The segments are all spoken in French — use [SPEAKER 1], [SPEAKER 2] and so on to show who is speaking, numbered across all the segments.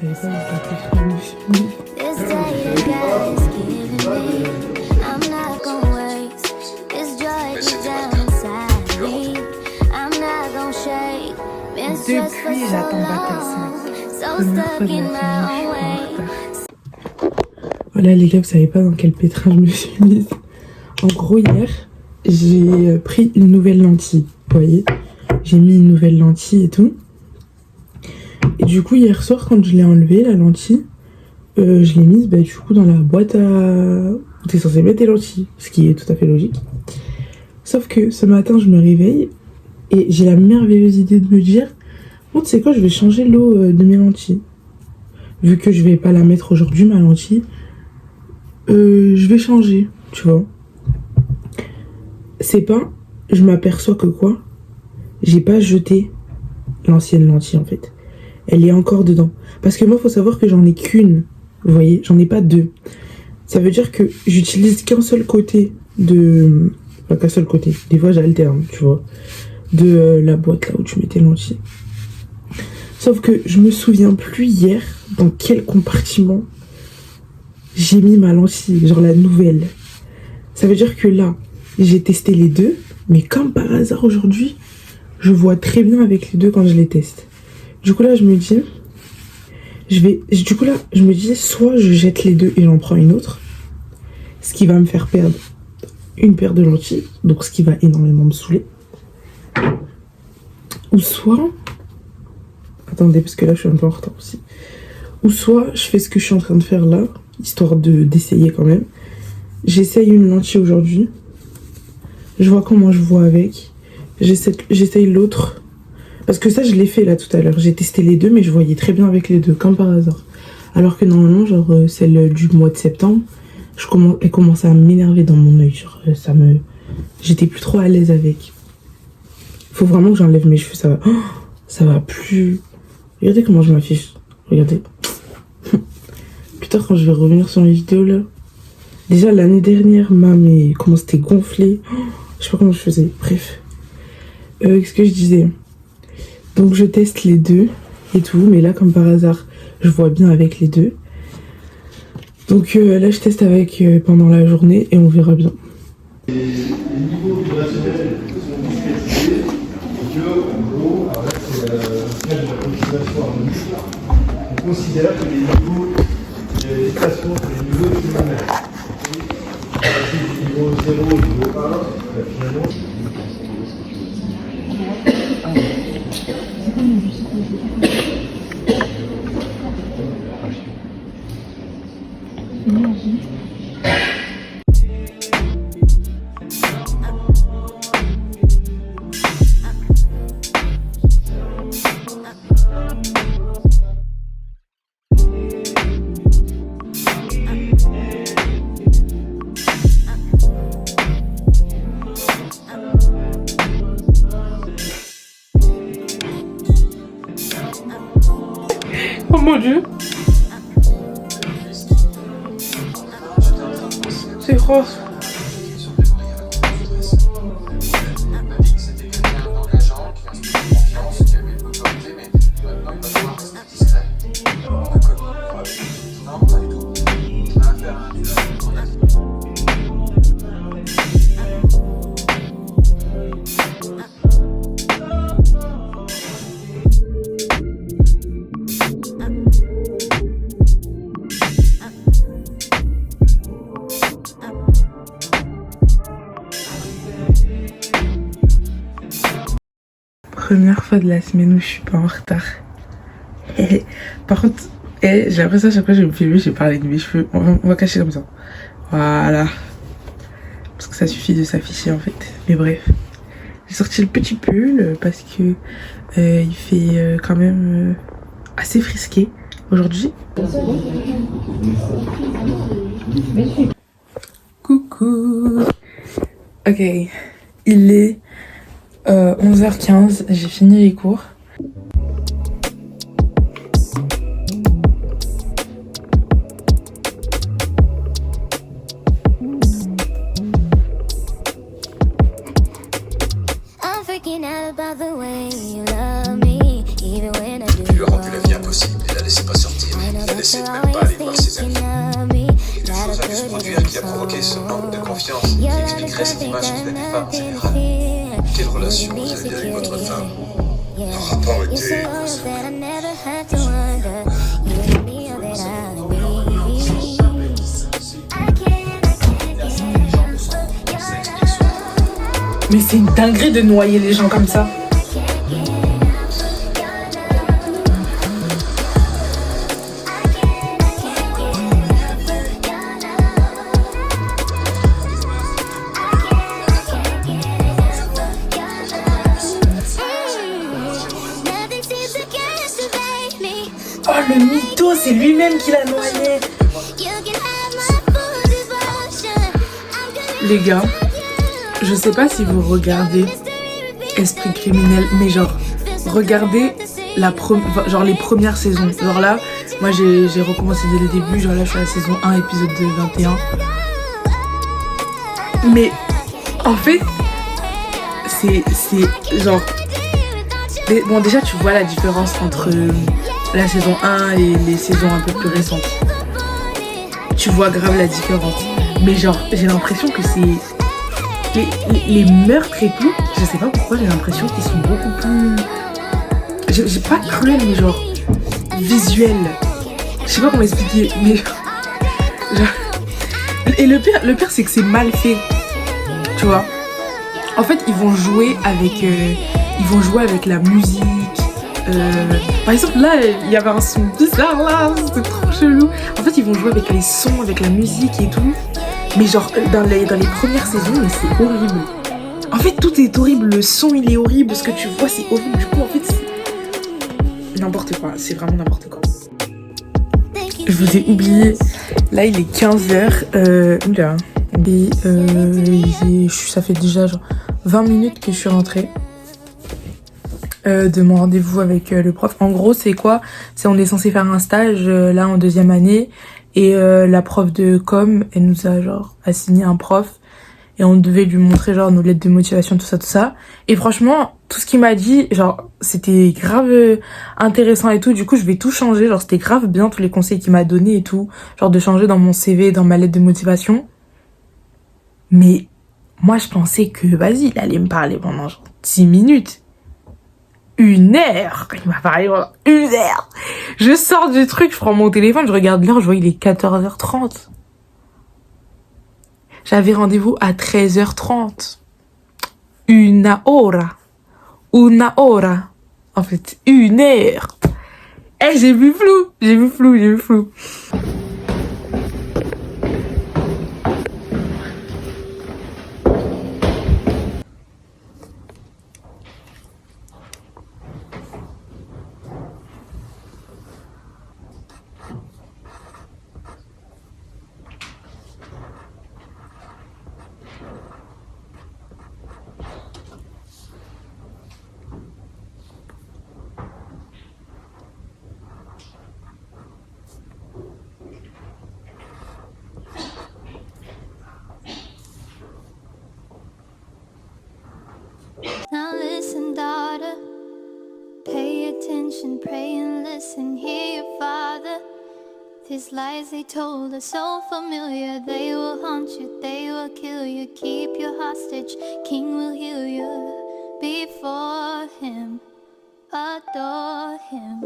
[SPEAKER 1] J'avais pas eu quelque chose de fini.
[SPEAKER 2] This day you guys giving me, I'm not gonna waste. This joy deep down inside me, I'm not gonna shake. Been stressed for
[SPEAKER 1] Depuis,
[SPEAKER 2] so
[SPEAKER 1] j'attends
[SPEAKER 2] long,
[SPEAKER 1] Batassat.
[SPEAKER 2] so
[SPEAKER 1] Première fois
[SPEAKER 2] stuck
[SPEAKER 1] de
[SPEAKER 2] in
[SPEAKER 1] ma
[SPEAKER 2] my
[SPEAKER 1] vie,
[SPEAKER 2] own
[SPEAKER 1] je suis en
[SPEAKER 2] way.
[SPEAKER 1] retard. Voilà les gars, vous savez pas dans quel pétrin je me suis mise. En gros, hier, j'ai pris une nouvelle lentille. Vous voyez, j'ai mis une nouvelle lentille et tout. Et du coup, hier soir, quand je l'ai enlevée, la lentille, je l'ai mise du coup dans la boîte à... où t'es censé mettre tes lentilles, ce qui est tout à fait logique. Sauf que ce matin, je me réveille et j'ai la merveilleuse idée de me dire bon, tu sais quoi, je vais changer l'eau de mes lentilles. Vu que je vais pas la mettre aujourd'hui, ma lentille, je vais changer, tu vois. C'est pas, je m'aperçois que quoi, j'ai pas jeté l'ancienne lentille en fait. Elle est encore dedans. Parce que moi, faut savoir que j'en ai qu'une. Vous voyez, j'en ai pas deux. Ça veut dire que j'utilise qu'un seul côté de... Enfin, qu'un seul côté. Des fois, j'alterne, tu vois. De la boîte là où tu mets tes lentilles. Sauf que je me souviens plus hier dans quel compartiment j'ai mis ma lentille. Genre la nouvelle. Ça veut dire que là, j'ai testé les deux. Mais comme par hasard aujourd'hui, je vois très bien avec les deux quand je les teste. Du coup là, je me dis... Du coup là, je me disais, soit je jette les deux et j'en prends une autre, ce qui va me faire perdre une paire de lentilles, donc ce qui va énormément me saouler. Ou soit... Attendez, parce que là, je suis un peu en retard aussi. Ou soit, je fais ce que je suis en train de faire là, histoire d'essayer quand même. J'essaye une lentille aujourd'hui. Je vois comment je vois avec. J'essaye l'autre. Parce que ça, je l'ai fait là tout à l'heure. J'ai testé les deux, mais je voyais très bien avec les deux, comme par hasard. Alors que normalement, genre, celle du mois de septembre, elle commençait à m'énerver dans mon œil. Genre, j'étais plus trop à l'aise avec. Faut vraiment que j'enlève mes cheveux, ça va... Oh, ça va plus... Regardez comment je m'affiche. Regardez. Plus tard, quand je vais revenir sur mes vidéos, là... Déjà, l'année dernière, comment c'était gonflé. Oh, je sais pas comment je faisais. Bref. Qu'est-ce que je disais ? Donc je teste les deux et tout, mais là comme par hasard, je vois bien avec les deux. Donc là je teste avec pendant la journée et on verra bien.
[SPEAKER 3] Les niveaux vibrationnels sont discrétisés et que, en gros, alors là c'est le cas de la consultation harmonique, on considère que les niveaux, l'effacement sur les niveaux pulmonaires. Et niveau 0 et niveau 1, finalement,
[SPEAKER 1] Oh mon dieu! C'est rose. Première fois de la semaine où je suis pas en retard. Par contre, j'ai l'impression à chaque fois que je me filme, j'ai parlé de mes cheveux. On va cacher comme ça. Voilà. Parce que ça suffit de s'afficher en fait. Mais bref. J'ai sorti le petit pull parce que il fait quand même assez frisqué aujourd'hui. Coucou. Ok. Il est 11h15, j'ai fini les cours.
[SPEAKER 4] Tu lui as rendu la vie impossible et la laissez pas sortir.
[SPEAKER 2] n'essaie même pas d'aller voir ses amis. Quelque chose a dû se produire qui a provoqué ce manque de confiance qui expliquerait cette image que vous avez des femmes en général. Quelle relation vous avez avec votre femme?
[SPEAKER 4] Un rapport était...
[SPEAKER 1] Mais c'est une dinguerie de noyer les gens comme ça. Oh le mytho, c'est lui-même qui l'a noyé. Les gars, je sais pas si vous regardez Esprit criminel, mais genre, regardez genre les premières saisons. Genre là, moi j'ai recommencé dès le début, genre là je suis à la saison 1, épisode 21. Mais en fait, c'est genre... Bon déjà tu vois la différence entre la saison 1 et les saisons un peu plus récentes. Tu vois grave la différence. Mais genre, j'ai l'impression que c'est... Les meurtres et tout, je sais pas pourquoi, j'ai l'impression qu'ils sont beaucoup plus... J'ai pas cruel, mais genre... visuel. Je sais pas comment expliquer, mais genre... Et le pire c'est que c'est mal fait. Tu vois. En fait, ils vont jouer avec la musique. Par exemple, là, il y avait un son bizarre là, c'était trop chelou. En fait, ils vont jouer avec les sons, avec la musique et tout. Mais genre, dans les premières saisons, mais c'est horrible. En fait, tout est horrible. Le son, il est horrible. Ce que tu vois, c'est horrible. Du coup, en fait, c'est n'importe quoi. C'est vraiment n'importe quoi. Je vous ai oublié. Là, il est 15h. Oula. Et ça fait déjà genre 20 minutes que je suis rentrée. De mon rendez-vous avec le prof. En gros, c'est quoi? C'est on est censé faire un stage là en 2e année et la prof de com, elle nous a genre assigné un prof et on devait lui montrer genre nos lettres de motivation, tout ça. Et franchement, tout ce qu'il m'a dit, genre c'était grave intéressant et tout. Du coup, je vais tout changer. Genre c'était grave bien tous les conseils qu'il m'a donné et tout. Genre de changer dans mon CV, dans ma lettre de motivation. Mais moi, je pensais que vas-y, il allait me parler pendant genre 10 minutes. 1 heure. Il m'a parlé pendant 1 heure. Je sors du truc, je prends mon téléphone, je regarde l'heure, je vois il est 14h30. J'avais rendez-vous à 13h30. 1 hora. 1 hora. En fait, 1 heure. Eh, j'ai vu flou.
[SPEAKER 2] Now listen, daughter, pay attention, pray and listen, hear your father. These lies they told are so familiar, they will haunt you, they will kill you, keep you hostage, king will heal you. Before him, adore him,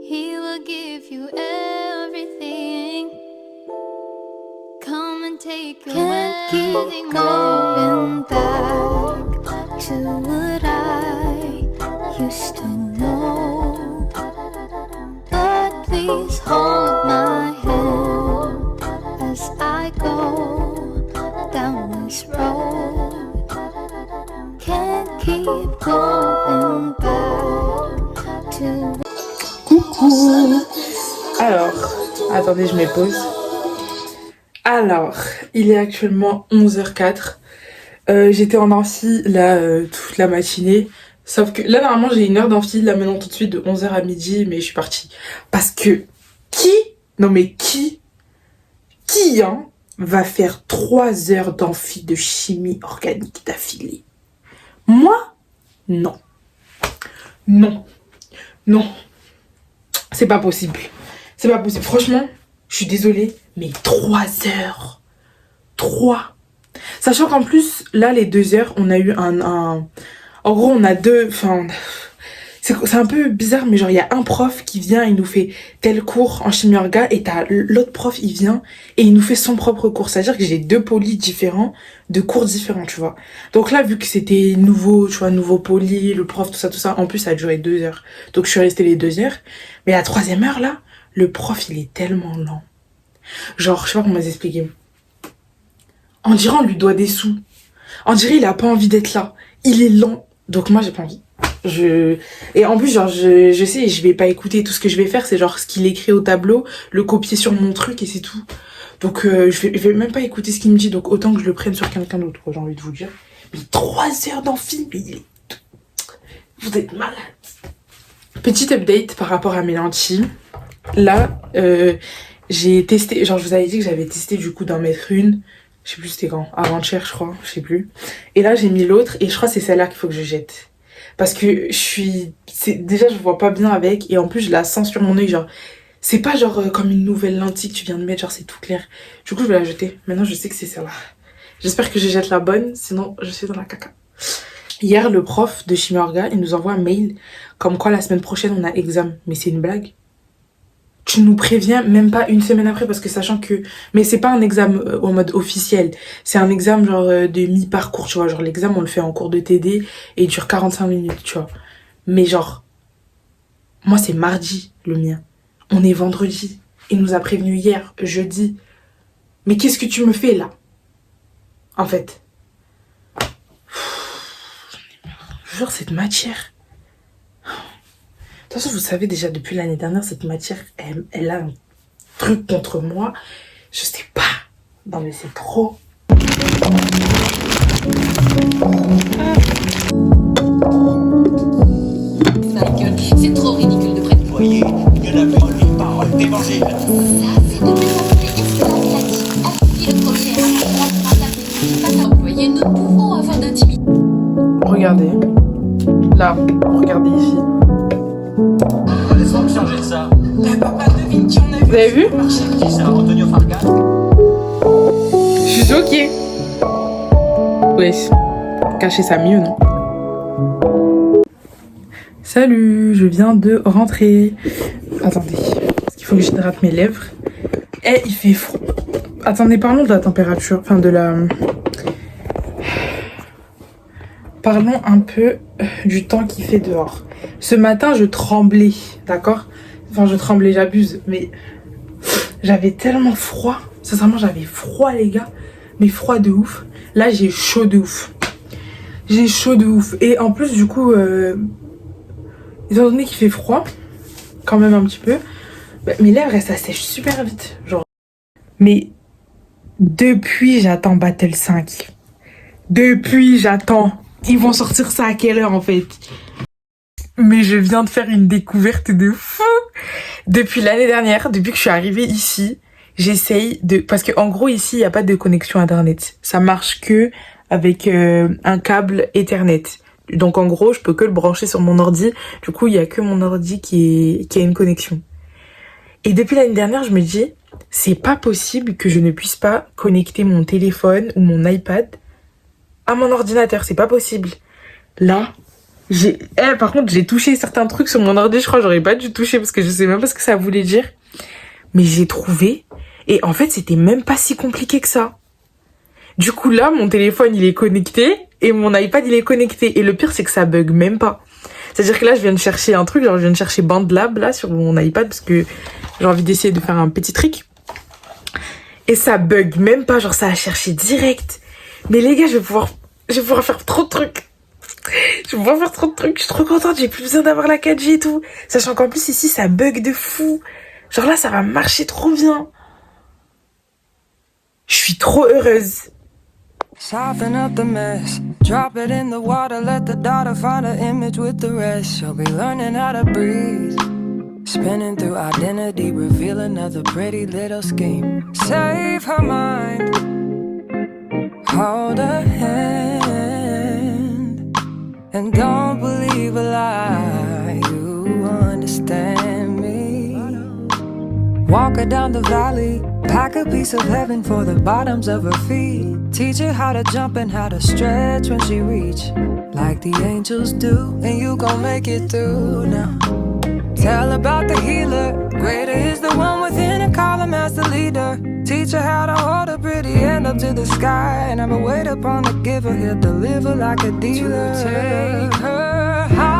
[SPEAKER 2] he will give you everything. Come and take your wedding going back to what I used to know. But please hold my hand as I go down this road. Can't keep going back to...
[SPEAKER 1] Coucou. Alors, attendez, je mets pause. Alors, il est actuellement 11h04. J'étais en amphi là toute la matinée. Sauf que là, normalement, j'ai 1 heure d'amphi là maintenant tout de suite de 11h à midi. Mais je suis partie. Parce que qui hein, va faire 3 heures d'amphi de chimie organique d'affilée? Moi? Non. Non. C'est pas possible. C'est pas possible. Franchement, je suis désolée, mais 3 heures. 3. Sachant qu'en plus, là, les 2 heures, on a eu un... En gros, on a deux... Enfin... C'est un peu bizarre, mais genre, il y a un prof qui vient, il nous fait tel cours en chimie orga, et t'as l'autre prof, il vient, et il nous fait son propre cours. C'est-à-dire que j'ai 2 polis différents, de cours différents, tu vois. Donc là, vu que c'était nouveau, tu vois, nouveau poli, le prof, tout ça, en plus, ça a duré 2 heures. Donc je suis restée les 2 heures. Mais la 3e heure, là, le prof, il est tellement lent. Genre, je sais pas comment expliquer. On dirait on lui doit des sous. On dirait il a pas envie d'être là. Il est lent. Donc moi, j'ai pas envie. Et en plus, genre, je sais, je vais pas écouter. Tout ce que je vais faire, c'est genre ce qu'il écrit au tableau, le copier sur mon truc et c'est tout. Donc, je vais même pas écouter ce qu'il me dit. Donc, autant que je le prenne sur quelqu'un d'autre, j'ai envie de vous dire. Mais 3 heures d'amphi, mais vous êtes malade. Petit update par rapport à mes lentilles. Là, j'ai testé, genre, je vous avais dit que j'avais testé du coup d'en mettre une. Je sais plus c'était quand, avant-hier, je crois, je sais plus. Et là, j'ai mis l'autre et je crois que c'est celle-là qu'il faut que je jette. Parce que déjà, je vois pas bien avec, et en plus, je la sens sur mon œil, genre, c'est pas genre comme une nouvelle lentille que tu viens de mettre, genre, c'est tout clair. Du coup, je vais la jeter. Maintenant, je sais que c'est celle-là. J'espère que je jette la bonne, sinon, je suis dans la caca. Hier, le prof de chimie orga, il nous envoie un mail, comme quoi la semaine prochaine, on a examen. Mais c'est une blague. Tu nous préviens même pas une semaine après, parce que sachant que... Mais c'est pas un examen en mode officiel. C'est un examen genre de mi-parcours, tu vois. Genre l'examen, on le fait en cours de TD et il dure 45 minutes, tu vois. Mais genre, moi c'est mardi le mien. On est vendredi. Il nous a prévenu hier, jeudi. Mais qu'est-ce que tu me fais là? En fait. Je jure, cette matière... De toute façon, vous savez déjà, depuis l'année dernière, cette matière, elle a un truc contre moi. Je sais pas. Non mais c'est trop.
[SPEAKER 5] Michael, c'est trop ridicule de prêtre.
[SPEAKER 6] Voyez, il y en a plus les paroles d'évangile.
[SPEAKER 5] Ça, c'est de plus en plus esclavage. Afficher le prochain, employer notre pouvoir afin d'intimider.
[SPEAKER 1] Regardez. Là, regardez ici.
[SPEAKER 6] Laisse-moi me charger de ça.
[SPEAKER 5] Papa, devine qui on a vu.
[SPEAKER 1] Vous avez vu?
[SPEAKER 6] Qui ça, Antonio Fargas?
[SPEAKER 1] Je suis choquée. Wesh. Cacher ça mieux, non? Salut, je viens de rentrer. Attendez, parce qu'il faut que j'hydrate mes lèvres. Eh, il fait froid. Attendez, parlons de la température, enfin de la... Parlons un peu du temps qu'il fait dehors. Ce matin, je tremblais, d'accord? Enfin, je tremblais, j'abuse, mais j'avais tellement froid. Sincèrement, j'avais froid, les gars. Mais froid de ouf. Là, j'ai chaud de ouf. J'ai chaud de ouf. Et en plus, du coup, étant donné qu'il fait froid, quand même un petit peu, bah, mes lèvres, ça sèche super vite. Genre. Mais depuis, j'attends Battle 5. Depuis, j'attends. Ils vont sortir ça à quelle heure, en fait? Mais je viens de faire une découverte de fou. Depuis l'année dernière, depuis que je suis arrivée ici, j'essaye de... Parce qu'en gros, ici, il n'y a pas de connexion Internet. Ça marche que avec un câble Ethernet. Donc, en gros, je peux que le brancher sur mon ordi. Du coup, il n'y a que mon ordi qui a une connexion. Et depuis l'année dernière, je me dis, c'est pas possible que je ne puisse pas connecter mon téléphone ou mon iPad à mon ordinateur. C'est pas possible. Là... par contre, j'ai touché certains trucs sur mon ordi, je crois que j'aurais pas dû toucher parce que je sais même pas ce que ça voulait dire. Mais j'ai trouvé, et en fait, c'était même pas si compliqué que ça. Du coup, là, mon téléphone, il est connecté, et mon iPad, il est connecté. Et le pire, c'est que ça bug même pas. C'est-à-dire que là, je viens de chercher un truc, genre, je viens de chercher BandLab, là, sur mon iPad, parce que j'ai envie d'essayer de faire un petit trick. Et ça bug même pas, genre, ça a cherché direct. Mais les gars, je vais pouvoir faire trop de trucs. Je vais pouvoir faire trop de trucs, je suis trop contente, j'ai plus besoin d'avoir la 4G et tout. Sachant qu'en plus ici ça bug de fou. Genre là ça va marcher trop bien. Je suis trop heureuse.
[SPEAKER 7] Soften up the mess, drop it in the water, let the daughter find her image with the rest. She'll be learning how to breathe, spinning through identity, reveal another pretty little scheme. Save her mind, hold her hand, and don't believe a lie, you understand me. Walk her down the valley, pack a piece of heaven for the bottoms of her feet. Teach her how to jump and how to stretch when she reach, like the angels do, and you gon' make it through now. Tell about the healer, greater is the one within her, call him as the leader. Teach her how to hold a pretty hand up to the sky, and never wait upon the giver, he'll deliver like a dealer. Take her high.